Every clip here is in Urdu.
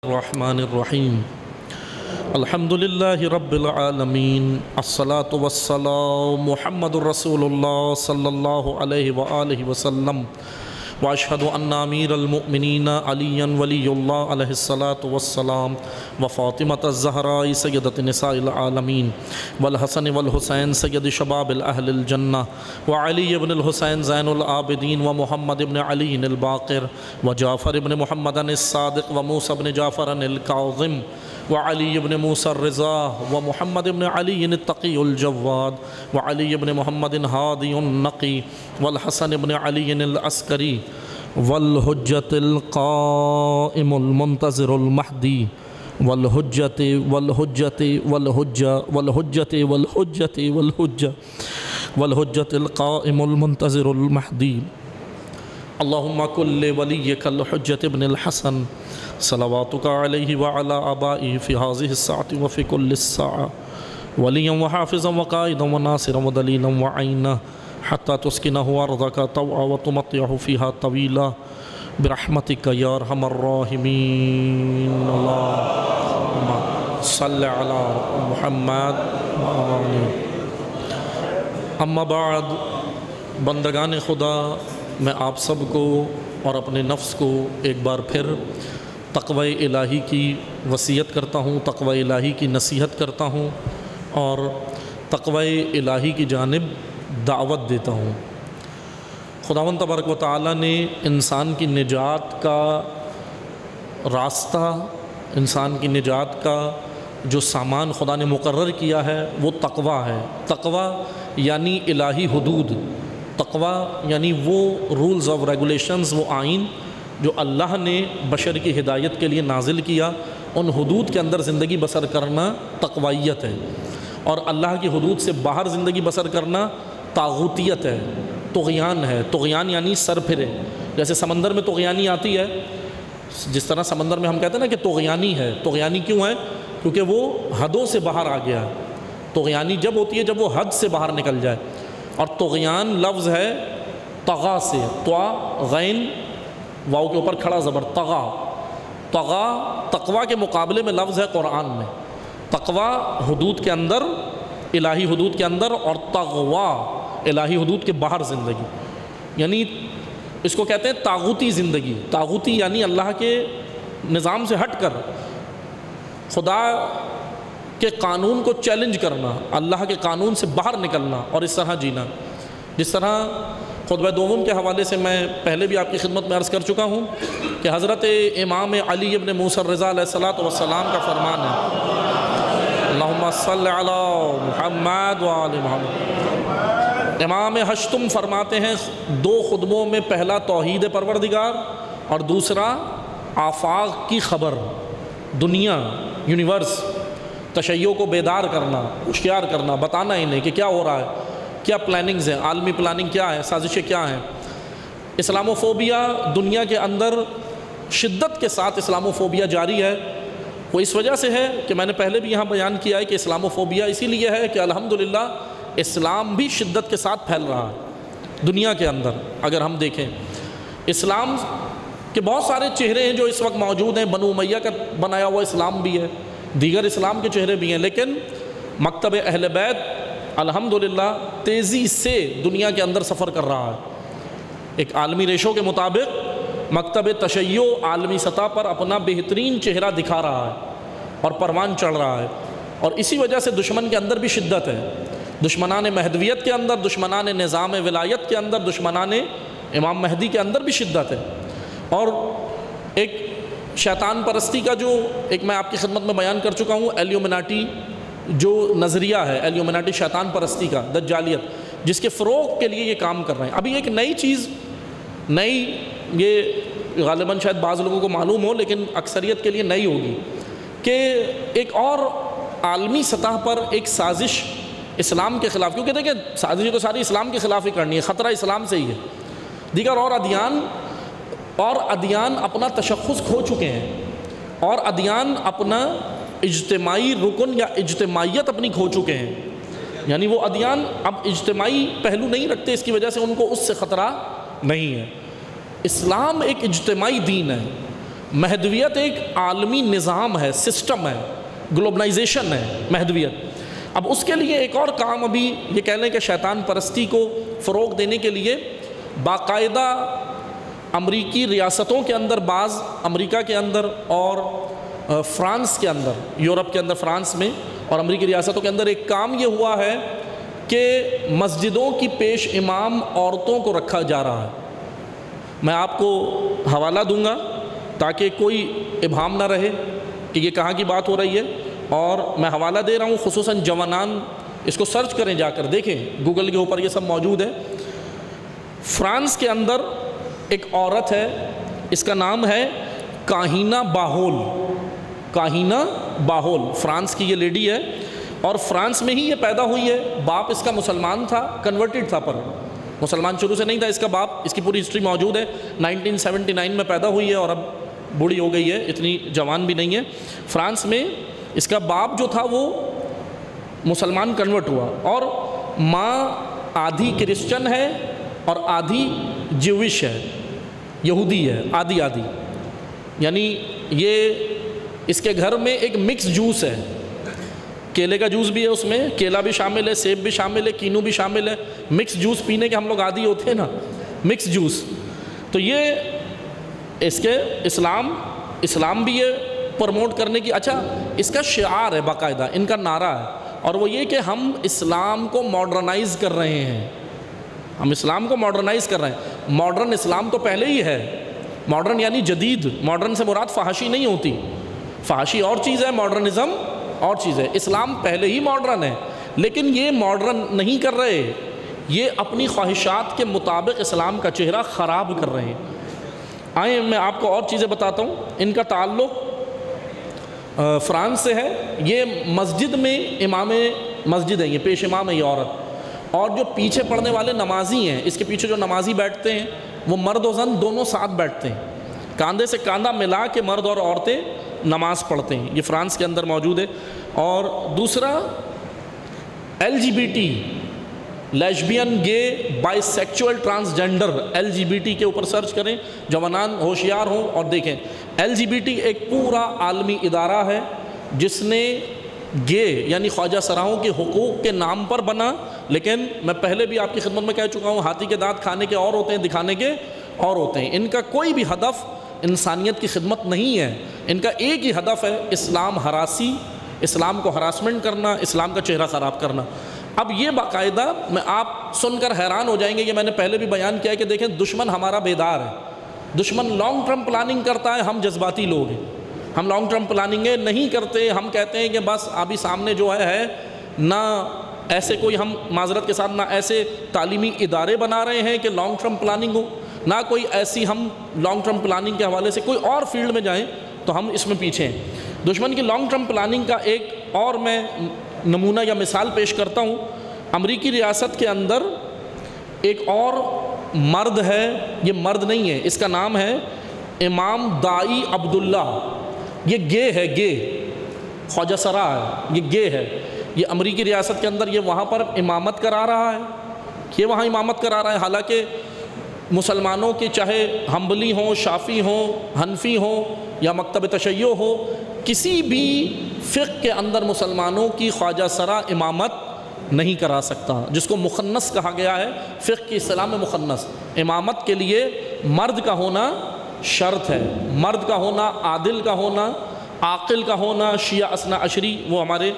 الرحمن الرحیم الحمدللہ رب العالمین الصلاة والسلام محمد رسول اللہ صلی اللہ علیہ وآلہ وسلم واشہد ان امیر المؤمنین علی ولی اللہ علیہ الصلاة والسلام وفاطمۃ الزہراء سیدۃ نساء العالمین والحسن والحسین سید شباب اہل الجنہ وعلی بن الحسین زین العابدین ومحمد بن علی الباقر وجعفر بن محمد الصادق وموسیٰ بن جعفر الکاظم وعلی بن موسیٰ الرضا ومحمد بن علی التقی الجواد وعلی بن محمد ہادی النقی والحسن بن علی العسکری والحجة القائم المنتظر المہدی والحجة القائم المنتظر المہدی اللہم کل ولیک الحجة ابن الحسن صلواتک علیہ وعلا آبائہ فی هذه الساعة وفی کل الساعة ولیا وحافظا وقائدا وناصرا ودلیلا وعینا حتی تسکنہ ارضک طوعا وتمتعہ فیہا طویلا برحمتک یا ارحم الراحمین اللہم صلی علی محمد اما بعد بندگان خدا، میں آپ سب کو اور اپنے نفس کو ایک بار پھر تقوی الہی کی وصیت کرتا ہوں، تقوی الہی کی نصیحت کرتا ہوں اور تقوی الہی کی جانب دعوت دیتا ہوں۔ خداوند تبارک و تعالیٰ نے انسان کی نجات کا راستہ، انسان کی نجات کا جو سامان خدا نے مقرر کیا ہے وہ تقوی ہے۔ تقوی یعنی الہی حدود، تقوی یعنی وہ رولز اور ریگولیشنز، وہ آئین جو اللہ نے بشر کی ہدایت کے لیے نازل کیا، ان حدود کے اندر زندگی بسر کرنا تقویت ہے، اور اللہ کی حدود سے باہر زندگی بسر کرنا طاغوتیت ہے، طغیان ہے۔ طغیان یعنی سر پھرے، جیسے سمندر میں طغیانی آتی ہے، جس طرح سمندر میں ہم کہتے ہیں نا کہ طغیانی ہے۔ طغیانی کیوں ہے؟ کیونکہ وہ حدوں سے باہر آ گیا ہے۔ طغیانی جب ہوتی ہے جب وہ حد سے باہر نکل جائے، اور طغیان لفظ ہے طغا سے، طا غین واو کے اوپر کھڑا زبر، طغا۔ طغا تقوی کے مقابلے میں لفظ ہے قرآن میں۔ تقوی حدود کے اندر، الہی حدود کے اندر، اور تغوا الہی حدود کے باہر زندگی، یعنی اس کو کہتے ہیں طاغوتی زندگی۔ طاغوتی یعنی اللہ کے نظام سے ہٹ کر خدا کے قانون کو چیلنج کرنا، اللہ کے قانون سے باہر نکلنا اور اس طرح جینا۔ جس طرح خطبہ دوم کے حوالے سے میں پہلے بھی آپ کی خدمت میں عرض کر چکا ہوں کہ حضرت امام علی ابن موسیٰ الرضا علیہ السلام کا فرمان ہے، اللہم صلی علی محمد وآل محمد۔ امام ہشتم فرماتے ہیں دو خطبوں میں، پہلا توحید پروردگار اور دوسرا آفاق کی خبر، دنیا، یونیورس، تشیع کو بیدار کرنا، ہوشیار کرنا، بتانا انہیں کہ کیا ہو رہا ہے، کیا پلاننگز ہیں، عالمی پلاننگ کیا ہے، سازشیں کیا ہیں۔ اسلاموفوبیا دنیا کے اندر شدت کے ساتھ اسلاموفوبیا جاری ہے۔ وہ اس وجہ سے ہے کہ میں نے پہلے بھی یہاں بیان کیا ہے کہ اسلاموفوبیا اسی لیے ہے کہ الحمدللہ اسلام بھی شدت کے ساتھ پھیل رہا ہے دنیا کے اندر۔ اگر ہم دیکھیں اسلام کے بہت سارے چہرے ہیں جو اس وقت موجود ہیں، بنو امیہ کا بنایا ہوا اسلام بھی ہے، دیگر اسلام کے چہرے بھی ہیں، لیکن مکتب اہل بیت الحمدللہ تیزی سے دنیا کے اندر سفر کر رہا ہے۔ ایک عالمی ریشو کے مطابق مکتب تشیع عالمی سطح پر اپنا بہترین چہرہ دکھا رہا ہے اور پروان چڑھ رہا ہے، اور اسی وجہ سے دشمن کے اندر بھی شدت ہے۔ دشمنان مہدویت کے اندر، دشمنان نظام ولایت کے اندر، دشمنان امام مہدی کے اندر بھی شدت ہے۔ اور ایک شیطان پرستی کا جو ایک میں آپ کی خدمت میں بیان کر چکا ہوں، ایلیومناٹی جو نظریہ ہے، ایلیومناٹی شیطان پرستی کا، دجالیت، جس کے فروغ کے لیے یہ کام کر رہے ہیں۔ ابھی ایک نئی چیز، یہ غالباً شاید بعض لوگوں کو معلوم ہو لیکن اکثریت کے لیے نئی ہوگی، کہ ایک اور عالمی سطح پر ایک سازش اسلام کے خلاف، کیونکہ دیکھیں سازشیں تو ساری اسلام کے خلاف ہی کرنی ہے، خطرہ اسلام سے ہی ہے۔ دیگر اور ادیان اپنا تشخص کھو چکے ہیں، اور ادیان اپنا اجتماعی رکن یا اجتماعیت اپنی کھو چکے ہیں، یعنی وہ ادیان اب اجتماعی پہلو نہیں رکھتے، اس کی وجہ سے ان کو اس سے خطرہ نہیں ہے۔ اسلام ایک اجتماعی دین ہے، مہدویت ایک عالمی نظام ہے، سسٹم ہے، گلوبلائزیشن ہے مہدویت۔ اب اس کے لیے ایک اور کام ابھی یہ کہہ لیں کہ شیطان پرستی کو فروغ دینے کے لیے باقاعدہ امریکی ریاستوں کے اندر، بعض امریکہ کے اندر اور فرانس کے اندر، یورپ کے اندر فرانس میں اور امریکی ریاستوں کے اندر ایک کام یہ ہوا ہے کہ مسجدوں کی پیش امام عورتوں کو رکھا جا رہا ہے۔ میں آپ کو حوالہ دوں گا تاکہ کوئی ابہام نہ رہے کہ یہ کہاں کی بات ہو رہی ہے، اور میں حوالہ دے رہا ہوں خصوصاً جوانان اس کو سرچ کریں، جا کر دیکھیں، گوگل کے اوپر یہ سب موجود ہے۔ فرانس کے اندر ایک عورت ہے، اس کا نام ہے کاہینہ باہول۔ کاہینہ باہول فرانس کی یہ لیڈی ہے، اور فرانس میں ہی یہ پیدا ہوئی ہے۔ باپ اس کا مسلمان تھا، کنورٹڈ تھا، پر مسلمان شروع سے نہیں تھا۔ اس کا باپ، اس کی پوری ہسٹری موجود ہے، 1979 میں پیدا ہوئی ہے اور اب بوڑھی ہو گئی ہے، اتنی جوان بھی نہیں ہے۔ فرانس میں اس کا باپ جو تھا وہ مسلمان کنورٹ ہوا، اور ماں آدھی کرسچن ہے اور آدھی جیوش ہے، یہودی ہے، آدھی آدھی، یعنی یہ اس کے گھر میں ایک مکس جوس ہے، کیلے کا جوس بھی ہے، اس میں کیلا بھی شامل ہے، سیب بھی شامل ہے، کینو بھی شامل ہے۔ مکس جوس پینے کے ہم لوگ عادی ہوتے ہیں نا، مکس جوس۔ تو یہ اس کے اسلام بھی یہ پروموٹ کرنے کی، اچھا اس کا شعار ہے، باقاعدہ ان کا نعرہ ہے، اور وہ یہ کہ ہم اسلام کو ماڈرنائز کر رہے ہیں، ہم اسلام کو ماڈرنائز کر رہے ہیں۔ ماڈرن اسلام تو پہلے ہی ہے، ماڈرن یعنی جدید، ماڈرن سے مراد فحاشی نہیں ہوتی، فحاشی اور چیز ہے، ماڈرنزم اور چیز ہے۔ اسلام پہلے ہی ماڈرن ہے، لیکن یہ ماڈرن نہیں کر رہے، یہ اپنی خواہشات کے مطابق اسلام کا چہرہ خراب کر رہے ہیں۔ آئیں میں آپ کو اور چیزیں بتاتا ہوں۔ ان کا تعلق فرانس سے ہے۔ یہ مسجد میں امام مسجد ہے، یہ پیش امام ہے یہ عورت، اور جو پیچھے پڑھنے والے نمازی ہیں، اس کے پیچھے جو نمازی بیٹھتے ہیں وہ مرد و زن دونوں ساتھ بیٹھتے ہیں، کاندھے سے کاندھا ملا کے مرد اور عورتیں نماز پڑھتے ہیں۔ یہ فرانس کے اندر موجود ہے۔ اور دوسرا LGBT، لیسبین، گے، بائی سیکچول، ٹرانسجنڈر، LGBT کے اوپر سرچ کریں، جوانان ہوشیار ہوں اور دیکھیں۔ LGBT ایک پورا عالمی ادارہ ہے جس نے گے یعنی خواجہ سراؤں کے حقوق کے نام پر بنا، لیکن میں پہلے بھی آپ کی خدمت میں کہہ چکا ہوں، ہاتھی کے دانت کھانے کے اور ہوتے ہیں، دکھانے کے اور ہوتے ہیں۔ ان کا کوئی بھی ہدف انسانیت کی خدمت نہیں ہے، ان کا ایک ہی ہدف ہے اسلام ہراسی، اسلام کو ہراسمنٹ کرنا، اسلام کا چہرہ خراب کرنا۔ اب یہ باقاعدہ میں آپ سن کر حیران ہو جائیں گے کہ میں نے پہلے بھی بیان کیا ہے کہ دیکھیں دشمن ہمارا بیدار ہے، دشمن لانگ ٹرم پلاننگ کرتا ہے، ہم جذباتی لوگ ہیں، ہم لانگ ٹرم پلاننگیں نہیں کرتے۔ ہم کہتے ہیں کہ بس ابھی سامنے جو ہے نہ ایسے کوئی، ہم معذرت کے ساتھ، نہ ایسے تعلیمی ادارے بنا رہے ہیں کہ لانگ ٹرم پلاننگ ہو، نہ کوئی ایسی ہم لانگ ٹرم پلاننگ کے حوالے سے کوئی اور فیلڈ میں جائیں تو ہم اس میں پیچھے ہیں۔ دشمن کی لانگ ٹرم پلاننگ کا ایک اور میں نمونہ یا مثال پیش کرتا ہوں۔ امریکی ریاست کے اندر ایک اور مرد ہے، یہ مرد نہیں ہے، اس کا نام ہے امام دائی عبداللہ، یہ گے ہے، گے، خواجہ سرا ہے، یہ گے ہے، یہ امریکی ریاست کے اندر یہ وہاں پر امامت کرا رہا ہے، یہ وہاں امامت کرا رہا ہے، حالانکہ مسلمانوں کے چاہے حنبلی ہوں، شافعی ہوں، حنفی ہوں یا مکتب تشیع ہو، کسی بھی فقہ کے اندر مسلمانوں کی خواجہ سرا امامت نہیں کرا سکتا، جس کو مخنث کہا گیا ہے فقہ کی اصطلاح میں۔ مخنث امامت کے لیے مرد کا ہونا شرط ہے، مرد کا ہونا، عادل کا ہونا، عاقل کا ہونا، شیعہ اثنا عشری وہ ہمارے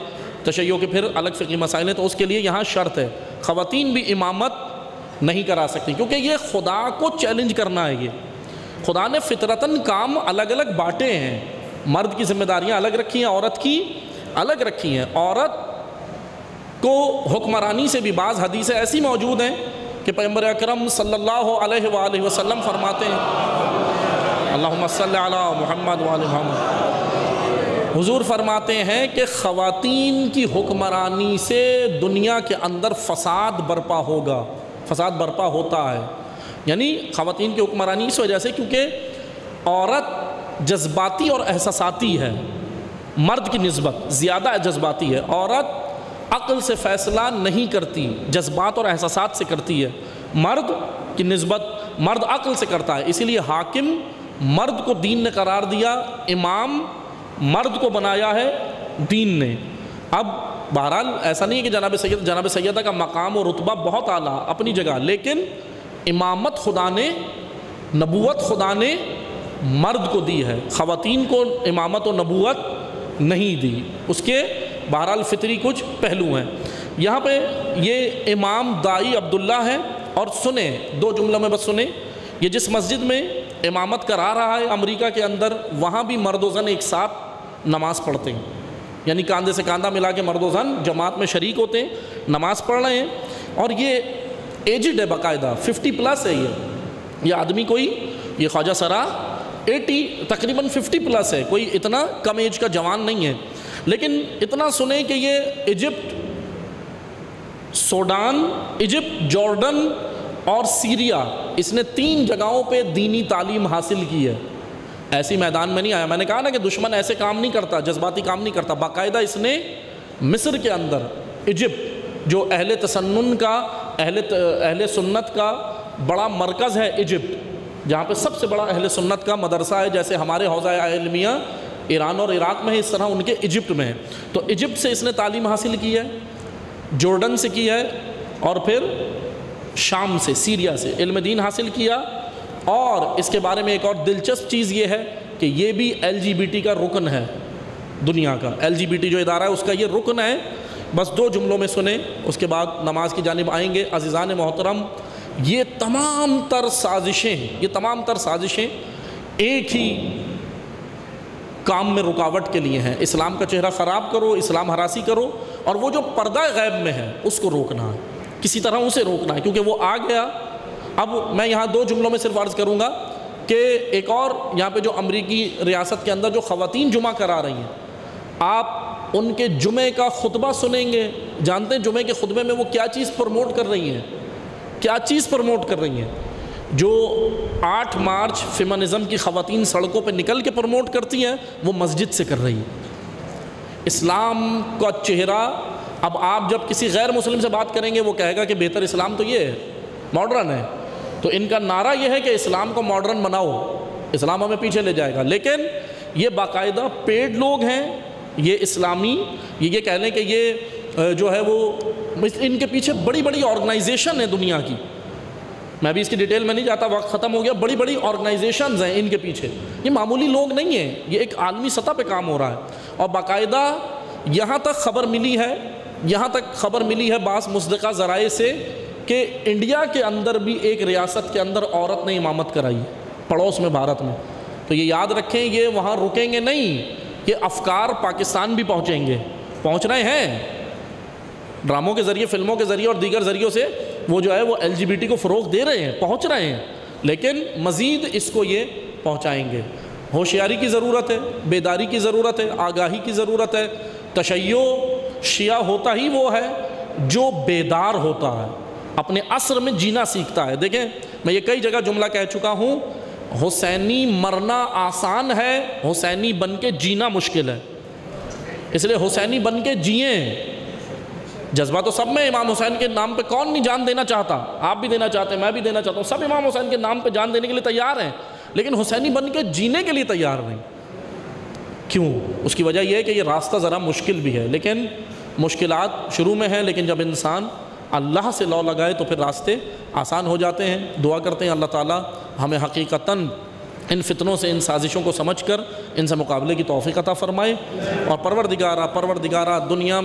تشیع کے پھر الگ فقہی مسائل ہیں، تو اس کے لیے یہاں شرط ہے، خواتین بھی امامت نہیں کرا سکتی، کیونکہ یہ خدا کو چیلنج کرنا ہے۔ یہ خدا نے فطرتاً کام الگ الگ بانٹے ہیں، مرد کی ذمہ داریاں الگ رکھی ہیں، عورت کی الگ رکھی ہیں۔ عورت کو حکمرانی سے بھی بعض حدیثیں ایسی موجود ہیں کہ پیغمبر اکرم صلی اللہ علیہ وآلہ وسلم فرماتے ہیں، اللہم صلی علی محمد وآل محمد، حضور فرماتے ہیں کہ خواتین کی حکمرانی سے دنیا کے اندر فساد برپا ہوگا، فساد برپا ہوتا ہے، یعنی خواتین کی حکمرانی اس وجہ سے کیونکہ عورت جذباتی اور احساساتی ہے، مرد کی نسبت زیادہ جذباتی ہے۔ عورت عقل سے فیصلہ نہیں کرتی، جذبات اور احساسات سے کرتی ہے، مرد کی نسبت مرد عقل سے کرتا ہے، اسی لیے حاکم مرد کو دین نے قرار دیا، امام مرد کو بنایا ہے دین نے۔ اب بہرحال ایسا نہیں ہے کہ جناب سیدہ کا مقام و رتبہ بہت اعلیٰ اپنی جگہ، لیکن امامت خدا نے، نبوت خدا نے مرد کو دی ہے، خواتین کو امامت و نبوت نہیں دی۔ اس کے بہرحال فطری کچھ پہلو ہیں۔ یہاں پہ یہ امام دائی عبداللہ ہے، اور سنیں دو جملوں میں بس سنیں، یہ جس مسجد میں امامت کرا رہا ہے امریکہ کے اندر، وہاں بھی مرد و زن ایک ساتھ نماز پڑھتے ہیں، یعنی کاندھے سے کاندھا ملا کے مرد و زن جماعت میں شریک ہوتے ہیں، نماز پڑھ رہے ہیں، اور یہ ایجڈ ہے، باقاعدہ 50+ ہے یہ آدمی، کوئی یہ خواجہ سرا 80 تقریباً 50+ ہے، کوئی اتنا کم ایج کا جوان نہیں ہے۔ لیکن اتنا سنیں کہ یہ ایجپٹ، سوڈان، ایجپٹ، جارڈن اور سیریا، اس نے 3 جگہوں پہ دینی تعلیم حاصل کی ہے، ایسی میدان میں نہیں آیا۔ میں نے کہا نا کہ دشمن ایسے کام نہیں کرتا، جذباتی کام نہیں کرتا، باقاعدہ اس نے مصر کے اندر، ایجپٹ جو اہل تسنن کا، اہل سنت کا بڑا مرکز ہے ایجپٹ، جہاں پہ سب سے بڑا اہل سنت کا مدرسہ ہے، جیسے ہمارے حوزہ علمیہ ایران اور عراق میں ہے، اس طرح ان کے ایجپٹ میں ہے۔ تو ایجپٹ سے اس نے تعلیم حاصل کی ہے، جارڈن سے کی ہے، اور پھر شام سے، سیریا سے علم دین حاصل کیا۔ اور اس کے بارے میں ایک اور دلچسپ چیز یہ ہے کہ یہ بھی LGBT کا رکن ہے دنیا کا، LGBT جو ادارہ ہے اس کا یہ رکن ہے۔ بس 2 جملوں میں سنیں، اس کے بعد نماز کی جانب آئیں گے۔ عزیزان محترم، یہ تمام تر سازشیں ایک ہی کام میں رکاوٹ کے لیے ہیں، اسلام کا چہرہ خراب کرو، اسلام ہراسی کرو، اور وہ جو پردہ غیب میں ہے اس کو روکنا ہے، کسی طرح اسے روکنا ہے، کیونکہ وہ آ گیا۔ اب میں یہاں 2 جملوں میں صرف عرض کروں گا کہ ایک اور یہاں پہ جو امریکی ریاست کے اندر جو خواتین جمعہ کرا رہی ہیں، آپ ان کے جمعے کا خطبہ سنیں گے، جانتے ہیں جمعے کے خطبے میں وہ کیا چیز پروموٹ کر رہی ہیں؟ جو 8 مارچ فیمنزم کی خواتین سڑکوں پہ نکل کے پروموٹ کرتی ہیں، وہ مسجد سے کر رہی ہیں۔ اسلام کا چہرہ، اب آپ جب کسی غیر مسلم سے بات کریں گے وہ کہے گا کہ بہتر اسلام تو یہ ہے، ماڈرن ہے، تو ان کا نعرہ یہ ہے کہ اسلام کو ماڈرن بناؤ، اسلام ہمیں پیچھے لے جائے گا۔ لیکن یہ باقاعدہ پیڈ لوگ ہیں، یہ اسلامی، یہ کہہ لیں کہ یہ جو ہے وہ ان کے پیچھے بڑی بڑی آرگنائزیشن ہے دنیا کی، میں بھی اس کی ڈیٹیل میں نہیں جاتا، وقت ختم ہو گیا، بڑی بڑی آرگنائزیشنز ہیں ان کے پیچھے، یہ معمولی لوگ نہیں ہیں، یہ ایک عالمی سطح پہ کام ہو رہا ہے۔ اور باقاعدہ یہاں تک خبر ملی ہے بعض مصدقہ ذرائع سے کہ انڈیا کے اندر بھی ایک ریاست کے اندر عورت نے امامت کرائی، پڑوس میں بھارت میں۔ تو یہ یاد رکھیں، یہ وہاں رکیں گے نہیں، یہ افکار پاکستان بھی پہنچ رہے ہیں، ڈراموں کے ذریعے، فلموں کے ذریعے اور دیگر ذریعوں سے وہ جو ہے وہ LGBT کو فروغ دے رہے ہیں، پہنچ رہے ہیں، لیکن مزید اس کو یہ پہنچائیں گے۔ ہوشیاری کی ضرورت ہے، بیداری کی ضرورت ہے، آگاہی کی ضرورت ہے۔ تشیع شیعہ ہوتا ہی وہ ہے جو بیدار ہوتا ہے، اپنے عصر میں جینا سیکھتا ہے۔ دیکھیں، میں یہ کئی جگہ جملہ کہہ چکا ہوں، حسینی مرنا آسان ہے، حسینی بن کے جینا مشکل ہے، اس لیے حسینی بن کے جئیں۔ جذبہ تو سب میں، امام حسین کے نام پہ کون نہیں جان دینا چاہتا؟ آپ بھی دینا چاہتے ہیں، میں بھی دینا چاہتا ہوں، سب امام حسین کے نام پہ جان دینے کے لیے تیار ہیں، لیکن حسینی بن کے جینے کے لیے تیار نہیں۔ کیوں؟ اس کی وجہ یہ ہے کہ یہ راستہ ذرا مشکل بھی ہے، لیکن مشکلات شروع میں ہیں، لیکن جب انسان اللہ سے لو لگائے تو پھر راستے آسان ہو جاتے ہیں۔ دعا کرتے ہیں اللہ تعالیٰ ہمیں حقیقتاً ان فتنوں سے، ان سازشوں کو سمجھ کر ان سے مقابلے کی توفیق عطا فرمائے، اور پروردگارہ دنیا